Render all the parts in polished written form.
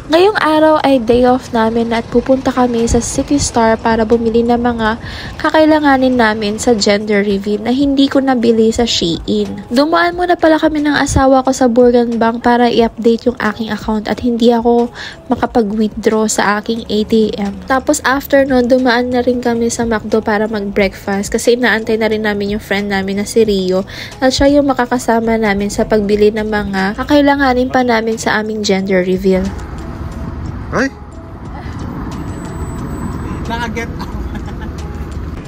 Ngayong araw ay day off namin at pupunta kami sa City Star para bumili ng mga kakailanganin namin sa gender reveal na hindi ko nabili sa Shein. Dumaan muna pala kami ng asawa ko sa Burgan Bank para i-update yung aking account at hindi ako makapag-withdraw sa aking ATM. Tapos after nun, dumaan na rin kami sa McDo para mag-breakfast kasi inaantay na rin namin yung friend namin na si Rio at siya yung makakasama namin sa pagbili ng mga kakailanganin pa namin sa aming gender reveal. Ay! Nakaget up.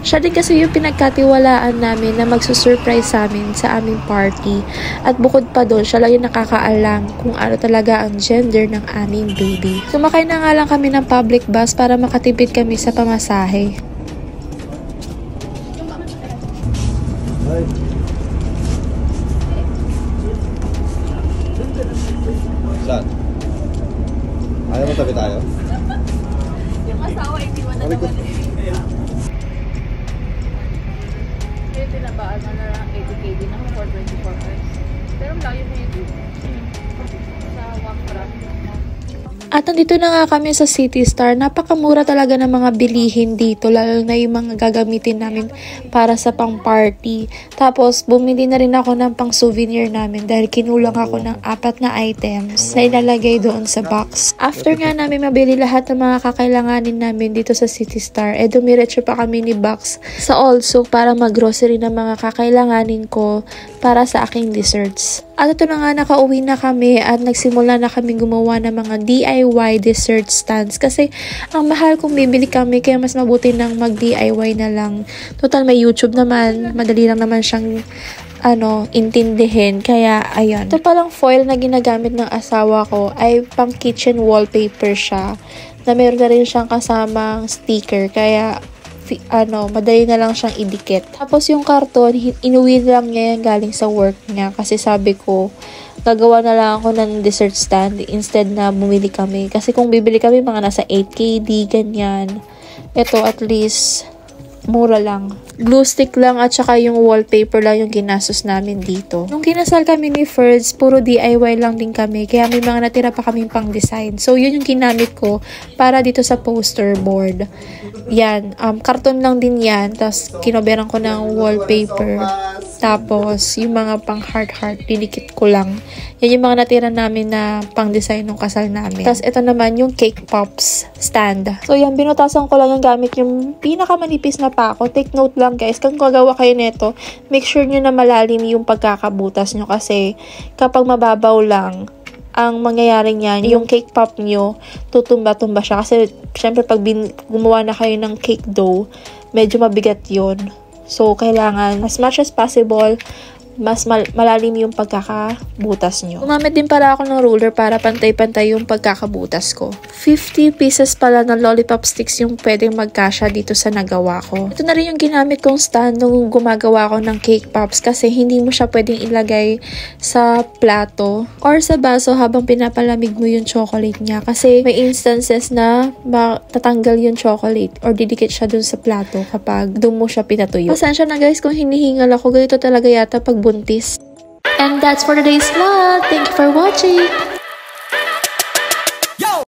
Siya din kasi yung pinagkatiwalaan namin na magsusurprise sa amin sa aming party. At bukod pa doon, siya lang yung nakakaalam kung ano talaga ang gender ng aming baby. Sumakay na nga lang kami ng public bus para makatipid kami sa pamasahe. Ay. Saan? Ayaw mo tabi tayo? Yung asawa, hindi mo na naman eh. Kaya tinabaan mo na lang 80KD na 424 hours. Pero layo na yun. Sa Wakra. At nandito na nga kami sa City Star. Napakamura talaga ng mga bilihin dito. Lalo na yung mga gagamitin namin para sa pang-party. Tapos, bumili na rin ako ng pang-souvenir namin dahil kinulang ako ng 4 na items na ilalagay doon sa box. After nga namin mabili lahat ng mga kakailanganin namin dito sa City Star, dumiretso pa kami ni Box sa Also para mag-grocery ng mga kakailanganin ko para sa aking desserts. At ito na nga, nakauwi na kami at nagsimula na kami gumawa ng mga DIY dessert stands kasi ang mahal kung bibili kami kaya mas mabuti nang mag-DIY na lang. Total may YouTube naman, madali lang naman siyang intindihin. Kaya ayun. Ito palang foil na ginagamit ng asawa ko ay pang kitchen wallpaper siya na meron na rin siyang kasamang sticker kaya madali na lang siyang idikit. Tapos yung karton, inuwi lang niya yan galing sa work niya kasi sabi ko, gagawa na lang ako ng dessert stand instead na bumili kami. Kasi kung bibili kami, mga nasa 8KD, ganyan. Ito at least, mura lang. Glue stick lang at saka yung wallpaper lang yung ginastos namin dito. Nung kinasal kami ni Ferds, puro DIY lang din kami. Kaya may mga natira pa kaming pang design. So, yun yung ginamit ko para dito sa poster board. Yan. Karton lang din yan. Tapos, kinoberan ko ng wallpaper. Tapos, yung mga pang heart-heart, dinikit ko lang. Yan yung mga natira namin na pang design ng kasal namin. Tapos, ito naman yung cake pops stand. So, yan. Binutasan ko lang yung gamit yung pinakamanipis na pako. Take note lang guys, kung gagawa kayo nito, make sure nyo na malalim yung pagkakabutas nyo kasi kapag mababaw lang, ang mangyayari niyan, yung cake pop nyo, tutumba-tumba siya. Kasi, syempre, pag gumawa na kayo ng cake dough, medyo mabigat yon. So, kailangan, as much as possible, mas malalim yung pagkakabutas nyo. Gumamit din para ako ng ruler para pantay-pantay yung pagkakabutas ko. 50 pieces pala ng lollipop sticks yung pwedeng magkasya dito sa nagawa ko. Ito na rin yung ginamit kong stand nung gumagawa ko ng cake pops kasi hindi mo siya pwedeng ilagay sa plato or sa baso habang pinapalamig mo yung chocolate niya kasi may instances na tatanggal yung chocolate or didikit siya dun sa plato kapag dun mo siya pinatuyo. Pasensya na guys kung hinihingal ako, ganito talaga yata pag buntis. And that's for today's vlog. Thank you for watching.